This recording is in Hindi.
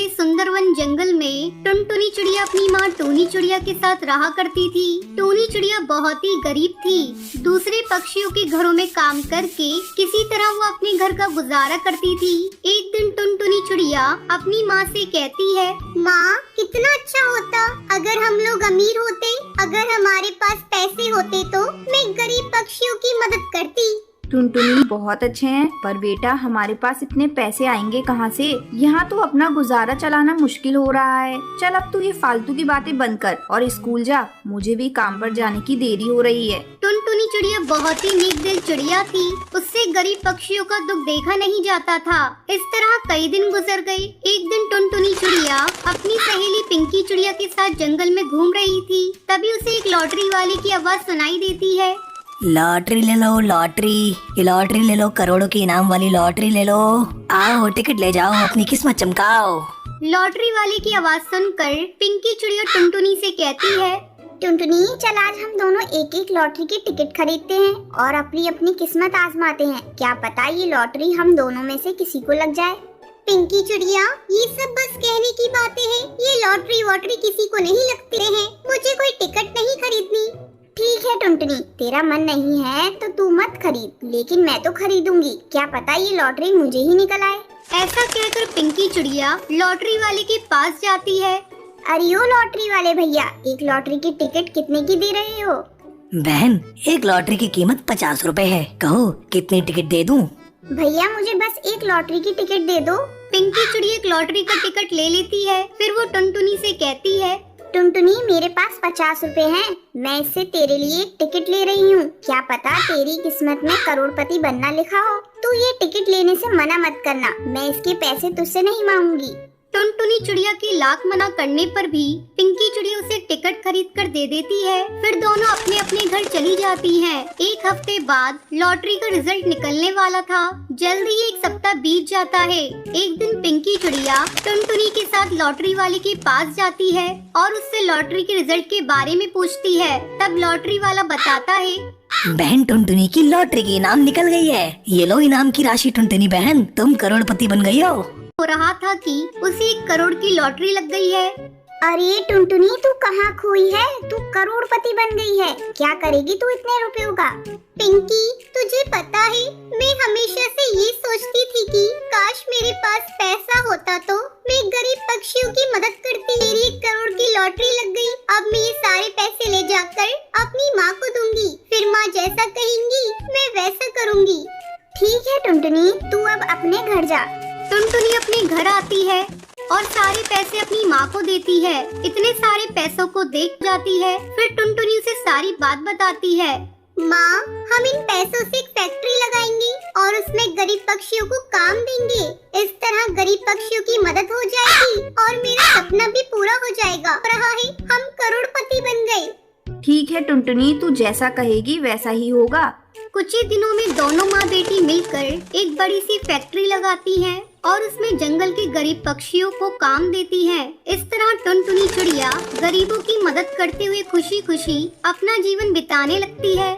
बड़े सुंदरवन जंगल में टुनटुनी चिड़िया अपनी माँ टूनी चिड़िया के साथ रहा करती थी। टूनी चिड़िया बहुत ही गरीब थी। दूसरे पक्षियों के घरों में काम करके किसी तरह वो अपने घर का गुजारा करती थी। एक दिन टुनटुनी चिड़िया अपनी माँ से कहती है, माँ कितना अच्छा होता अगर हम लोग अमीर होते, अगर हमारे पास पैसे होते तो मैं गरीब पक्षियों की मदद करती। टुनटुनी बहुत अच्छे हैं, पर बेटा हमारे पास इतने पैसे आएंगे कहाँ से? यहाँ तो अपना गुजारा चलाना मुश्किल हो रहा है। चल अब तू ये फालतू की बातें बंद कर और स्कूल जा, मुझे भी काम पर जाने की देरी हो रही है। टुनटुनी चिड़िया बहुत ही नेक दिल चिड़िया थी। उससे गरीब पक्षियों का दुख देखा नहीं जाता था। इस तरह कई दिन गुजर गए। एक दिन टुनटुनी चिड़िया अपनी सहेली पिंकी चिड़िया के साथ जंगल में घूम रही थी। तभी उसे एक लॉटरी वाले की आवाज सुनाई देती है। लॉटरी ले लो, लॉटरी ले लो, करोड़ों की इनाम वाली लॉटरी ले लो। आओ टिकट ले जाओ, अपनी किस्मत चमकाओ। लॉटरी वाले की आवाज सुनकर पिंकी चिड़िया टुनटुनी से कहती है, टुनटुनी चल आज हम दोनों एक एक लॉटरी की टिकट खरीदते हैं और अपनी अपनी किस्मत आजमाते हैं। क्या पता ये लॉटरी हम दोनों में से किसी को लग जाए। पिंकी चिड़िया ये सब बस कहने की बातें हैं। ये लॉटरी वॉटरी किसी को नहीं लगते हैं। मुझे कोई टिकट नहीं खरीदनी। ठीक है टुनटुनी, तेरा मन नहीं है तो तू मत खरीद, लेकिन मैं तो खरीदूंगी। क्या पता ये लॉटरी मुझे ही निकल आए। ऐसा कहकर पिंकी चिड़िया लॉटरी वाले के पास जाती है। अरे ओ लॉटरी वाले भैया, एक लॉटरी की टिकट कितने की दे रहे हो? बहन एक लॉटरी की कीमत 50 रुपए है, कहो कितनी टिकट दे दूं? भैया मुझे बस एक लॉटरी की टिकट दे दो। पिंकी चिड़िया एक लॉटरी का टिकट ले लेती है। फिर वो टुनटुनी से कहती है, टुनटुनी मेरे पास 50 रुपए हैं, मैं इससे तेरे लिए एक टिकट ले रही हूँ। क्या पता तेरी किस्मत में करोड़पति बनना लिखा हो। तू ये टिकट लेने से मना मत करना, मैं इसके पैसे तुझसे नहीं मांगूंगी। टुनटुनी चिड़िया की लाख मना करने पर भी पिंकी चिड़िया उसे टिकट खरीद कर दे देती है। फिर दोनों अपने अपने घर चली जाती हैं। एक हफ्ते बाद लॉटरी का रिजल्ट निकलने वाला था। जल्दी ही एक सप्ताह बीत जाता है। एक दिन पिंकी चिड़िया टुनटुनी के साथ लॉटरी वाले के पास जाती है और उससे लॉटरी के रिजल्ट के बारे में पूछती है। तब लॉटरी वाला बताता है, बहन टुनटुनी की लॉटरी की इनाम निकल गई है। ये लो इनाम की राशि टुनटुनी बहन, तुम करोड़पति बन गई हो रहा था कि उसे 1 करोड़ की लॉटरी लग गई है। अरे टुनटुनी तू कहाँ खोई है? तू करोड़पति बन गई है। क्या करेगी तू इतने रुपयों का? पिंकी तुझे पता है मैं हमेशा से ये सोचती थी कि काश मेरे पास पैसा होता तो मैं गरीब पक्षियों की मदद करती। मेरी 1 करोड़ की लॉटरी लग गई। अब मैं ये सारे पैसे ले जाकर अपनी माँ को दूंगी। फिर माँ जैसा कहेंगी मैं वैसा करूँगी। ठीक है टुनटुनी, तू अब अपने घर जा। टुनटुनी अपने घर आती है और सारे पैसे अपनी माँ को देती है। इतने सारे पैसों को देख जाती है। फिर टुनटुनी उसे सारी बात बताती है। माँ हम इन पैसों से एक फैक्ट्री लगाएंगे और उसमें गरीब पक्षियों को काम देंगे। इस तरह गरीब पक्षियों की मदद हो जाएगी और मेरा सपना भी पूरा हो जाएगा। रहा है हम करोड़पति बन गए। ठीक है टुनटुनी, तू जैसा कहेगी वैसा ही होगा। कुछ ही दिनों में दोनों माँ बेटी मिलकर एक बड़ी सी फैक्ट्री लगाती हैं और उसमें जंगल के गरीब पक्षियों को काम देती हैं। इस तरह टुनटुनी चिड़िया गरीबों की मदद करते हुए खुशी खुशी अपना जीवन बिताने लगती है।